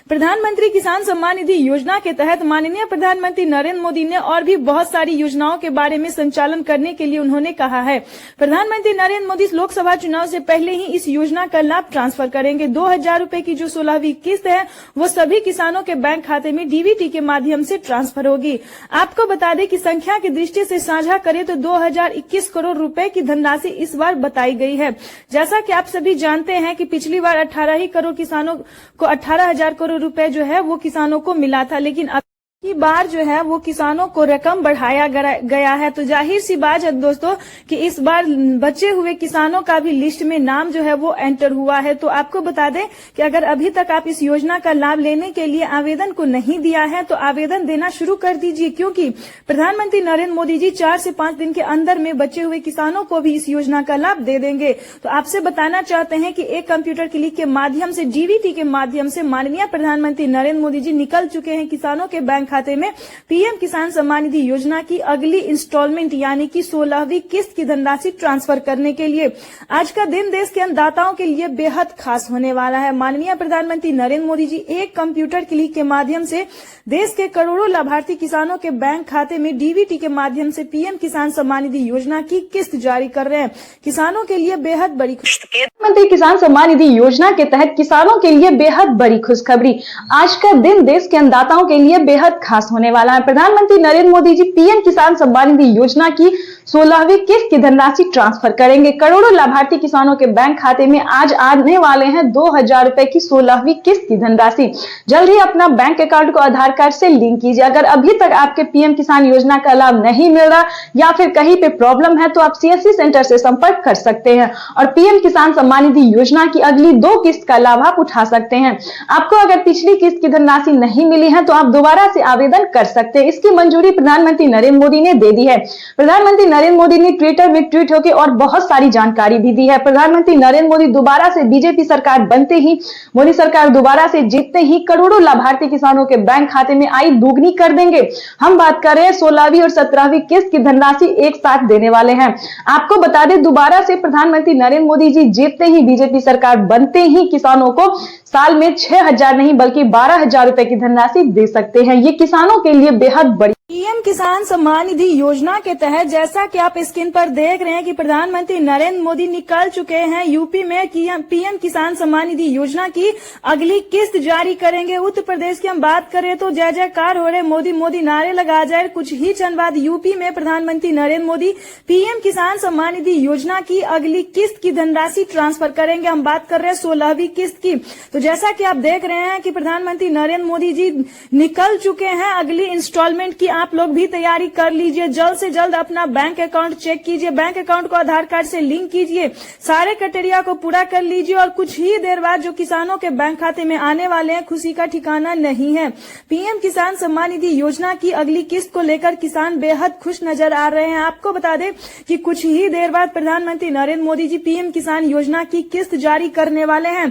प्रधानमंत्री किसान सम्मान निधि योजना के तहत माननीय प्रधानमंत्री नरेंद्र मोदी ने और भी बहुत सारी योजनाओं के बारे में संचालन करने के लिए उन्होंने कहा है। प्रधानमंत्री नरेंद्र मोदी लोकसभा चुनाव से पहले ही इस योजना का लाभ ट्रांसफर करेंगे। 2,000 रुपए की जो 16वीं किस्त है वो सभी किसानों के बैंक खाते में डीबीटी के माध्यम से ट्रांसफर होगी। आपको बता दें कि संख्या की दृष्टि से साझा करें तो 2021 करोड़ रुपए की धनराशि इस बार बताई गई है। जैसा कि आप सभी जानते हैं कि पिछली बार 18 ही करोड़ किसानों को 18,000 करोड़ रुपए जो है वो किसानों को मिला था, लेकिन अब की बार जो है वो किसानों को रकम बढ़ाया गया है। तो जाहिर सी बात है दोस्तों कि इस बार बचे हुए किसानों का भी लिस्ट में नाम जो है वो एंटर हुआ है। तो आपको बता दें कि अगर अभी तक आप इस योजना का लाभ लेने के लिए आवेदन को नहीं दिया है तो आवेदन देना शुरू कर दीजिए, क्योंकि प्रधानमंत्री नरेंद्र मोदी जी 4 से 5 दिन के अंदर में बचे हुए किसानों को भी इस योजना का लाभ दे देंगे। तो आपसे बताना चाहते हैं कि एक कंप्यूटर क्लिक के माध्यम से, डीबीटी के माध्यम से माननीय प्रधानमंत्री नरेंद्र मोदी जी निकल चुके हैं किसानों के बैंक खाते में पीएम किसान सम्मान निधि योजना की अगली इंस्टॉलमेंट यानी कि 16वीं किस्त की धनराशि ट्रांसफर करने के लिए आज का दिन देश के अन्नदाताओं के लिए बेहद खास होने वाला है। माननीय प्रधानमंत्री नरेंद्र मोदी जी एक कंप्यूटर क्लिक के माध्यम से देश के करोड़ों लाभार्थी किसानों के बैंक खाते में डीबीटी के माध्यम से पीएम किसान सम्मान निधि योजना की किस्त जारी कर रहे हैं। किसानों के लिए बेहद बड़ी प्रधानमंत्री किसान सम्मान निधि योजना के तहत किसानों के लिए बेहद बड़ी खुशखबरी। आज का दिन देश के अन्नदाताओं के लिए बेहद खास होने वाला है। प्रधानमंत्री नरेंद्र मोदी जी पीएम किसान सम्मान निधि योजना की 16वीं किस्त की धनराशि ट्रांसफर करेंगे। करोड़ों लाभार्थी किसानों के बैंक खाते में आज आने वाले हैं 2000 रुपए की 16वीं किस्त की धनराशि। जल्द ही अपना बैंक अकाउंट को आधार कार्ड से लिंक कीजिए। अगर अभी तक आपके पीएम किसान योजना का लाभ नहीं मिल रहा या फिर कहीं पे प्रॉब्लम है तो आप सीएससी सेंटर से संपर्क कर सकते हैं और पीएम किसान सम्मान निधि योजना की अगली 2 किस्त का लाभ आप उठा सकते हैं। आपको अगर पिछली किस्त की धनराशि नहीं मिली है तो आप दोबारा से आवेदन कर सकते हैं। इसकी मंजूरी प्रधानमंत्री नरेंद्र मोदी ने दे दी है। प्रधानमंत्री नरेंद्र मोदी ने ट्विटर में ट्वीट होकर और बहुत सारी जानकारी भी दी है। प्रधानमंत्री नरेंद्र मोदी दोबारा से बीजेपी सरकार बनते ही, मोदी सरकार दोबारा से जीतते ही करोड़ों लाभार्थी किसानों के बैंक खाते में आय दोगुनी कर देंगे। हम बात कर रहे हैं 16वीं और 17वीं किस्त की धनराशि एक साथ देने वाले हैं। आपको बता दें दोबारा से प्रधानमंत्री नरेंद्र मोदी जी जीतते ही, बीजेपी सरकार बनते ही किसानों को साल में 6000 नहीं बल्कि 12000 रुपए की धनराशि दे सकते हैं। ये किसानों के लिए बेहद बड़ी पीएम किसान सम्मान निधि योजना के तहत जैसा कि आप स्क्रीन पर देख रहे हैं कि प्रधानमंत्री नरेंद्र मोदी निकल चुके हैं यूपी में पीएम किसान सम्मान निधि योजना की अगली किस्त जारी करेंगे। उत्तर प्रदेश की हम बात करें तो जय जयकार हो रहे, मोदी मोदी नारे लगा जाए। कुछ ही क्षण बाद यूपी में प्रधानमंत्री नरेंद्र मोदी पीएम किसान सम्मान निधि योजना की अगली किस्त की धनराशि ट्रांसफर करेंगे। हम बात कर रहे हैं 16वीं किस्त की। तो जैसा कि आप देख रहे हैं कि प्रधानमंत्री नरेंद्र मोदी जी निकल चुके हैं। अगली इंस्टॉलमेंट की आप लोग भी तैयारी कर लीजिए। जल्द से जल्द अपना बैंक अकाउंट चेक कीजिए, बैंक अकाउंट को आधार कार्ड से लिंक कीजिए, सारे क्राइटेरिया को पूरा कर लीजिए और कुछ ही देर बाद जो किसानों के बैंक खाते में आने वाले हैं खुशी का ठिकाना नहीं है। पीएम किसान सम्मान निधि योजना की अगली किस्त को लेकर किसान बेहद खुश नजर आ रहे हैं। आपको बता दें कि कुछ ही देर बाद प्रधानमंत्री नरेंद्र मोदी जी पीएम किसान योजना की किस्त जारी करने वाले हैं।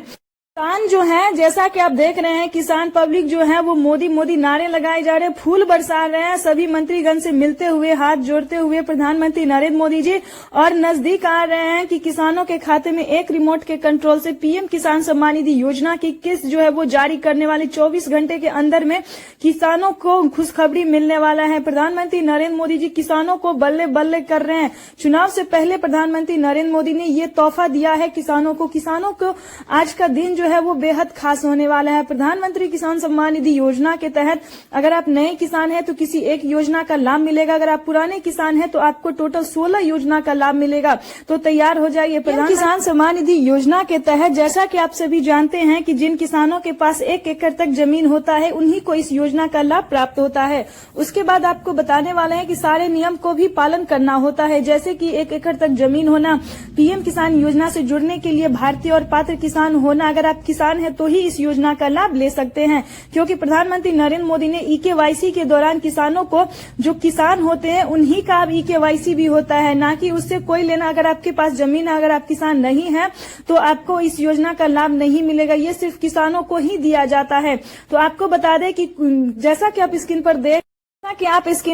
किसान जो है, जैसा कि आप देख रहे हैं, किसान पब्लिक जो है वो मोदी मोदी नारे लगाए जा रहे हैं, फूल बरसा रहे हैं। सभी मंत्रीगण से मिलते हुए, हाथ जोड़ते हुए प्रधानमंत्री नरेंद्र मोदी जी और नजदीक आ रहे हैं कि किसानों के खाते में एक रिमोट के कंट्रोल से पीएम किसान सम्मान निधि योजना की किस्त जो है वो जारी करने वाली 24 घंटे के अंदर में किसानों को खुशखबरी मिलने वाला है। प्रधानमंत्री नरेंद्र मोदी जी किसानों को बल्ले बल्ले कर रहे हैं। चुनाव से पहले प्रधानमंत्री नरेंद्र मोदी ने ये तोहफा दिया है किसानों को आज का दिन है वो बेहद खास होने वाला है। प्रधानमंत्री किसान सम्मान निधि योजना के तहत अगर आप नए किसान हैं तो किसी एक योजना का लाभ मिलेगा। अगर आप पुराने किसान हैं तो आपको टोटल 16 योजना का लाभ मिलेगा। तो तैयार हो जाइए। प्रधानमंत्री किसान सम्मान निधि योजना के तहत जैसा कि आप सभी जानते हैं कि जिन किसानों के पास 1 एकड़ तक जमीन होता है उन्हीं को इस योजना का लाभ प्राप्त होता है। उसके बाद आपको बताने वाले हैं कि सारे नियम को भी पालन करना होता है, जैसे कि 1 एकड़ तक जमीन होना, पीएम किसान योजना से जुड़ने के लिए भारतीय और पात्र किसान होना। अगर आप किसान है तो ही इस योजना का लाभ ले सकते हैं, क्योंकि प्रधानमंत्री नरेंद्र मोदी ने ईकेवाईसी के दौरान किसानों को, जो किसान होते हैं उन्हीं का अब ईकेवाईसी भी होता है, ना कि उससे कोई लेना। अगर आपके पास जमीन है, अगर आप किसान नहीं है तो आपको इस योजना का लाभ नहीं मिलेगा। ये सिर्फ किसानों को ही दिया जाता है। तो आपको बता दें कि जैसा कि आप स्क्रीन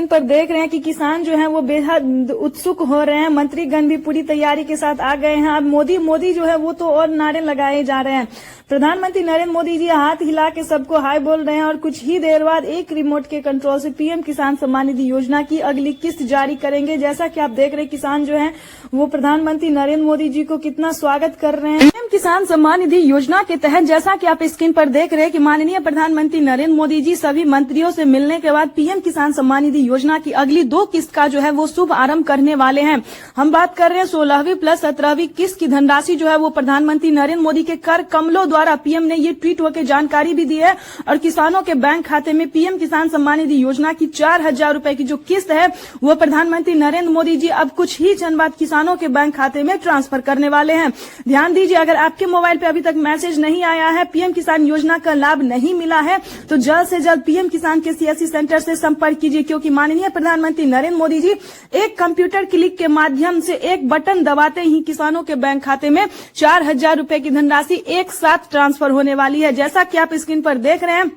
पर देख रहे हैं कि किसान जो है वो बेहद उत्सुक हो रहे हैं। मंत्रीगण भी पूरी तैयारी के साथ आ गए हैं। अब मोदी जो है वो तो और नारे लगाए जा रहे हैं। प्रधानमंत्री नरेंद्र मोदी जी हाथ हिला के सबको हाय बोल रहे हैं और कुछ ही देर बाद एक रिमोट के कंट्रोल से पीएम किसान सम्मान निधि योजना की अगली किस्त जारी करेंगे। जैसा कि आप देख रहे हैं किसान जो है वो प्रधानमंत्री नरेंद्र मोदी जी को कितना स्वागत कर रहे हैं। पीएम किसान सम्मान निधि योजना के तहत जैसा कि आप स्क्रीन पर देख रहे हैं कि माननीय प्रधानमंत्री नरेंद्र मोदी जी सभी मंत्रियों से मिलने के बाद पीएम किसान सम्मान निधि योजना की अगली 2 किस्त का जो है वो शुभ आरंभ करने वाले हैं। हम बात कर रहे हैं 16वीं प्लस 17वीं किस्त की धनराशि जो है वो प्रधानमंत्री नरेंद्र मोदी के कर कमलों द्वारा पीएम ने ये ट्वीट होकर जानकारी भी दी है और किसानों के बैंक खाते में पीएम किसान सम्मान निधि योजना की 4000 रुपए की जो किस्त है वो प्रधानमंत्री नरेंद्र मोदी जी अब कुछ ही क्षण बाद किसानों के बैंक खाते में ट्रांसफर करने वाले हैं। ध्यान दीजिए, अगर आपके मोबाइल पे अभी तक मैसेज नहीं आया है, पीएम किसान योजना का लाभ नहीं मिला है, तो जल्द से जल्द पीएम किसान के सीएससी सेंटर से संपर्क कीजिए, क्योंकि माननीय प्रधानमंत्री नरेंद्र मोदी जी एक कंप्यूटर क्लिक के माध्यम से एक बटन दबाते ही किसानों के बैंक खाते में 4000 रुपए की धनराशि एक साथ ट्रांसफर होने वाली है। जैसा कि आप स्क्रीन पर देख रहे हैं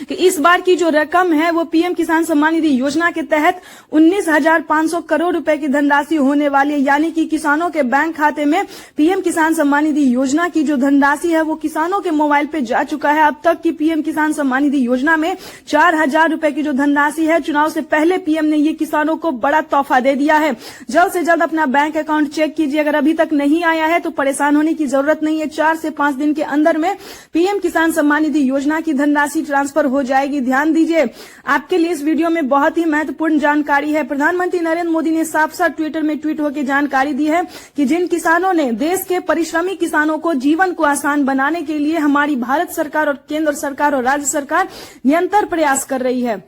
कि इस बार की जो रकम है वो पीएम किसान सम्मान निधि योजना के तहत 19,500 करोड़ रुपए की धनराशि होने वाली है। यानी कि किसानों के बैंक खाते में पीएम किसान सम्मान निधि योजना की जो धनराशि है वो किसानों के मोबाइल पे जा चुका है। अब तक की पीएम किसान सम्मान निधि योजना में 4,000 रुपए की जो धनराशि है, चुनाव से पहले पीएम ने ये किसानों को बड़ा तोहफा दे दिया है। जल्द से जल्द अपना बैंक अकाउंट चेक कीजिए। अगर अभी तक नहीं आया है तो परेशान होने की जरूरत नहीं है। 4 से 5 दिन के अंदर में पीएम किसान सम्मान निधि योजना की धनराशि ट्रांसफर हो जाएगी। ध्यान दीजिए, आपके लिए इस वीडियो में बहुत ही महत्वपूर्ण जानकारी है। प्रधानमंत्री नरेंद्र मोदी ने साफ साफ ट्विटर में ट्वीट होकर जानकारी दी है कि जिन किसानों ने देश के परिश्रमी किसानों को जीवन को आसान बनाने के लिए हमारी भारत सरकार और केंद्र सरकार और राज्य सरकार निरंतर प्रयास कर रही है।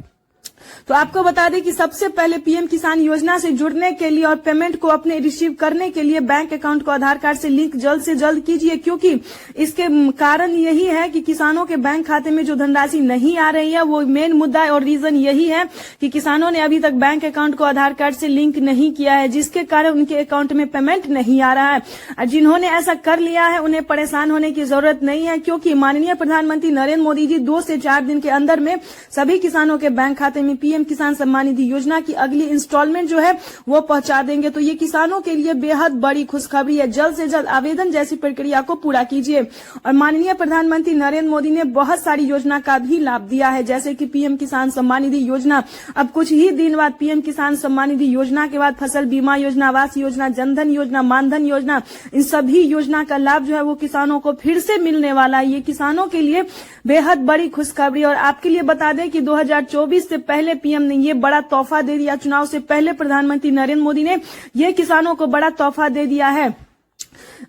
तो आपको बता दें कि सबसे पहले पीएम किसान योजना से जुड़ने के लिए और पेमेंट को अपने रिसीव करने के लिए बैंक अकाउंट को आधार कार्ड से लिंक जल्द से जल्द कीजिए, क्योंकि इसके कारण यही है कि किसानों के बैंक खाते में जो धनराशि नहीं आ रही है वो मेन मुद्दा है। और रीजन यही है कि किसानों ने अभी तक बैंक अकाउंट को आधार कार्ड से लिंक नहीं किया है, जिसके कारण उनके अकाउंट में पेमेंट नहीं आ रहा है। और जिन्होंने ऐसा कर लिया है उन्हें परेशान होने की जरूरत नहीं है, क्योंकि माननीय प्रधानमंत्री नरेंद्र मोदी जी 2 से 4 दिन के अंदर में सभी किसानों के बैंक खाते में पीएम किसान सम्मान निधि योजना की अगली इंस्टॉलमेंट जो है वो पहुंचा देंगे। तो ये किसानों के लिए बेहद बड़ी खुशखबरी है। जल्द से जल्द आवेदन जैसी प्रक्रिया को पूरा कीजिए। और माननीय प्रधानमंत्री नरेंद्र मोदी ने बहुत सारी योजना का भी लाभ दिया है, जैसे कि पीएम किसान सम्मान निधि योजना। अब कुछ ही दिन बाद पीएम किसान सम्मान निधि योजना के बाद फसल बीमा योजना, आवास योजना, जनधन योजना, मानधन योजना, इन सभी योजना का लाभ जो है वो किसानों को फिर से मिलने वाला है। ये किसानों के लिए बेहद बड़ी खुशखबरी। और आपके लिए बता दें कि 2024 से पहले पीएम ने ये बड़ा तोहफा दे दिया। चुनाव से पहले प्रधानमंत्री नरेंद्र मोदी ने ये किसानों को बड़ा तोहफा दे दिया है।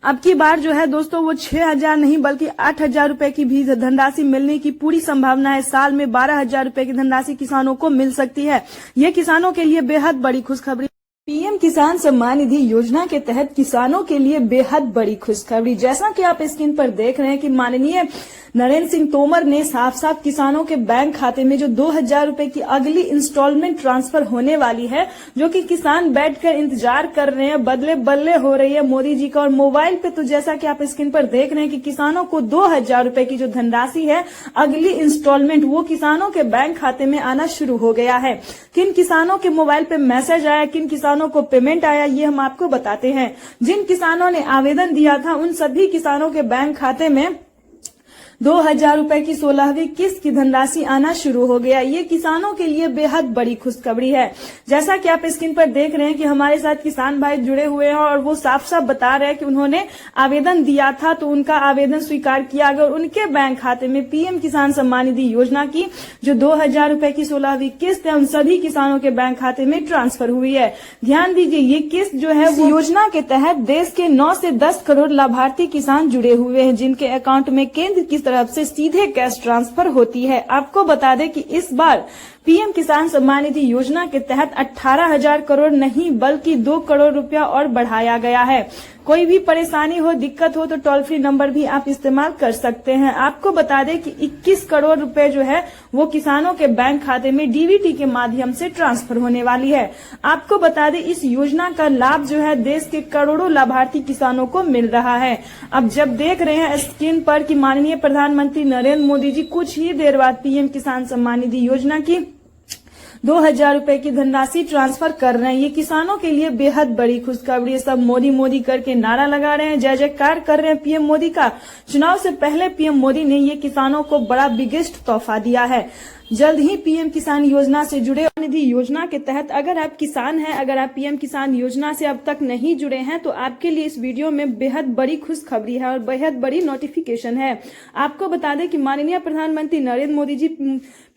अब की बार जो है दोस्तों वो 6,000 नहीं बल्कि 8,000 रुपए की भी धनराशि मिलने की पूरी संभावना है। साल में 12,000 रुपए की धनराशि किसानों को मिल सकती है। ये किसानों के लिए बेहद बड़ी खुशखबरी। पीएम किसान सम्मान निधि योजना के तहत किसानों के लिए बेहद बड़ी खुशखबरी। जैसा कि आप स्क्रीन पर देख रहे हैं कि माननीय नरेंद्र सिंह तोमर ने साफ साफ किसानों के बैंक खाते में जो 2,000 रुपए की अगली इंस्टॉलमेंट ट्रांसफर होने वाली है, जो कि किसान बैठकर इंतजार कर रहे हैं, बदले बल्ले हो रही है मोदी जी का। और मोबाइल पे तो जैसा कि आप स्क्रीन पर देख रहे हैं कि किसानों को 2,000 रुपए की जो धनराशि है अगली इंस्टॉलमेंट वो किसानों के बैंक खाते में आना शुरू हो गया है। किन किसानों के मोबाइल पे मैसेज आया, किन किसानों को पेमेंट आया, ये हम आपको बताते हैं। जिन किसानों ने आवेदन दिया था उन सभी किसानों के बैंक खाते में 2,000 रुपए की 16वीं किस्त की धनराशि आना शुरू हो गया। ये किसानों के लिए बेहद बड़ी खुशखबरी है। जैसा कि आप स्क्रीन पर देख रहे हैं कि हमारे साथ किसान भाई जुड़े हुए हैं और वो साफ साफ बता रहे हैं कि उन्होंने आवेदन दिया था तो उनका आवेदन स्वीकार किया गया और उनके बैंक खाते में पीएम किसान सम्मान निधि योजना की जो 2,000 रुपए की 16वीं किस्त है उन सभी किसानों के बैंक खाते में ट्रांसफर हुई है। ध्यान दीजिए, ये किस्त जो है वो योजना के तहत देश के 9 से 10 करोड़ लाभार्थी किसान जुड़े हुए हैं, जिनके अकाउंट में केंद्र की तरफ से सीधे कैश ट्रांसफर होती है। आपको बता दें कि इस बार पीएम किसान सम्मान निधि योजना के तहत 18,000 करोड़ नहीं बल्कि 2 करोड़ रुपया और बढ़ाया गया है। कोई भी परेशानी हो, दिक्कत हो तो टोल फ्री नंबर भी आप इस्तेमाल कर सकते हैं। आपको बता दें कि 21 करोड़ रुपए जो है वो किसानों के बैंक खाते में डीबीटी के माध्यम से ट्रांसफर होने वाली है। आपको बता दें इस योजना का लाभ जो है देश के करोड़ों लाभार्थी किसानों को मिल रहा है। अब जब देख रहे हैं स्क्रीन पर कि माननीय प्रधानमंत्री नरेंद्र मोदी जी कुछ ही देर बाद पीएम किसान सम्मान निधि योजना की 2,000 रुपए की धनराशि ट्रांसफर कर रहे हैं। ये किसानों के लिए बेहद बड़ी खुशखबरी। सब मोदी मोदी करके नारा लगा रहे हैं, जय जयकार कर रहे हैं पीएम मोदी का। चुनाव से पहले पीएम मोदी ने ये किसानों को बड़ा बिगेस्ट तोहफा दिया है। जल्द ही पीएम किसान योजना से जुड़े निधि योजना के तहत अगर आप किसान हैं, अगर आप पीएम किसान योजना से अब तक नहीं जुड़े हैं तो आपके लिए इस वीडियो में बेहद बड़ी खुशखबरी है और बेहद बड़ी नोटिफिकेशन है। आपको बता दें कि माननीय प्रधानमंत्री नरेंद्र मोदी जी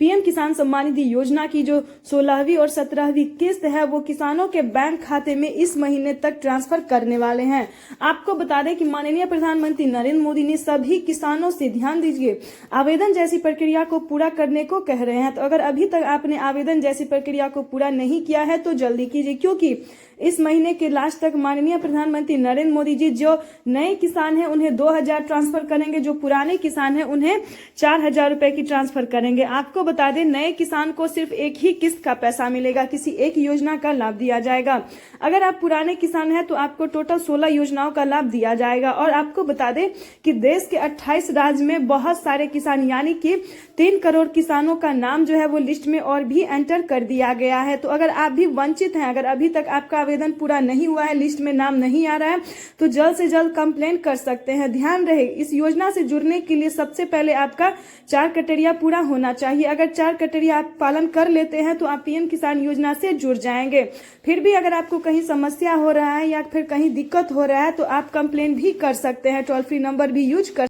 पीएम किसान सम्मान निधि योजना की जो 16वीं और 17वीं किस्त है वो किसानों के बैंक खाते में इस महीने तक ट्रांसफर करने वाले हैं। आपको बता दें कि माननीय प्रधानमंत्री नरेंद्र मोदी ने सभी किसानों से, ध्यान दीजिए, आवेदन जैसी प्रक्रिया को पूरा करने को कह रहे हैं। तो अगर अभी तक आपने आवेदन जैसी प्रक्रिया को पूरा नहीं किया है तो जल्दी कीजिए, क्योंकि इस महीने के लास्ट तक माननीय प्रधानमंत्री नरेंद्र मोदी जी जो नए किसान हैं उन्हें 2,000 ट्रांसफर करेंगे, जो पुराने किसान हैं उन्हें 4,000 रुपए की ट्रांसफर करेंगे। आपको बता दें नए किसान को सिर्फ एक ही किस्त का पैसा मिलेगा, किसी एक योजना का लाभ दिया जाएगा। अगर आप पुराने किसान हैं तो आपको टोटल 16 योजनाओं का लाभ दिया जाएगा। और आपको बता दें कि देश के 28 राज्य में बहुत सारे किसान यानी कि 3 करोड़ किसानों का नाम जो है वो लिस्ट में और भी एंटर कर दिया गया है। तो अगर आप भी वंचित हैं, अगर अभी तक आपका आवेदन पूरा नहीं हुआ है, लिस्ट में नाम नहीं आ रहा है, तो जल्द से जल्द कंप्लेन कर सकते हैं। ध्यान रहे इस योजना से जुड़ने के लिए सबसे पहले आपका 4 क्राइटेरिया पूरा होना चाहिए। अगर 4 क्राइटेरिया आप पालन कर लेते हैं तो आप पीएम किसान योजना से जुड़ जाएंगे। फिर भी अगर आपको कहीं समस्या हो रहा है या फिर कहीं दिक्कत हो रहा है तो आप कंप्लेन भी कर सकते हैं, टोल फ्री नंबर भी यूज कर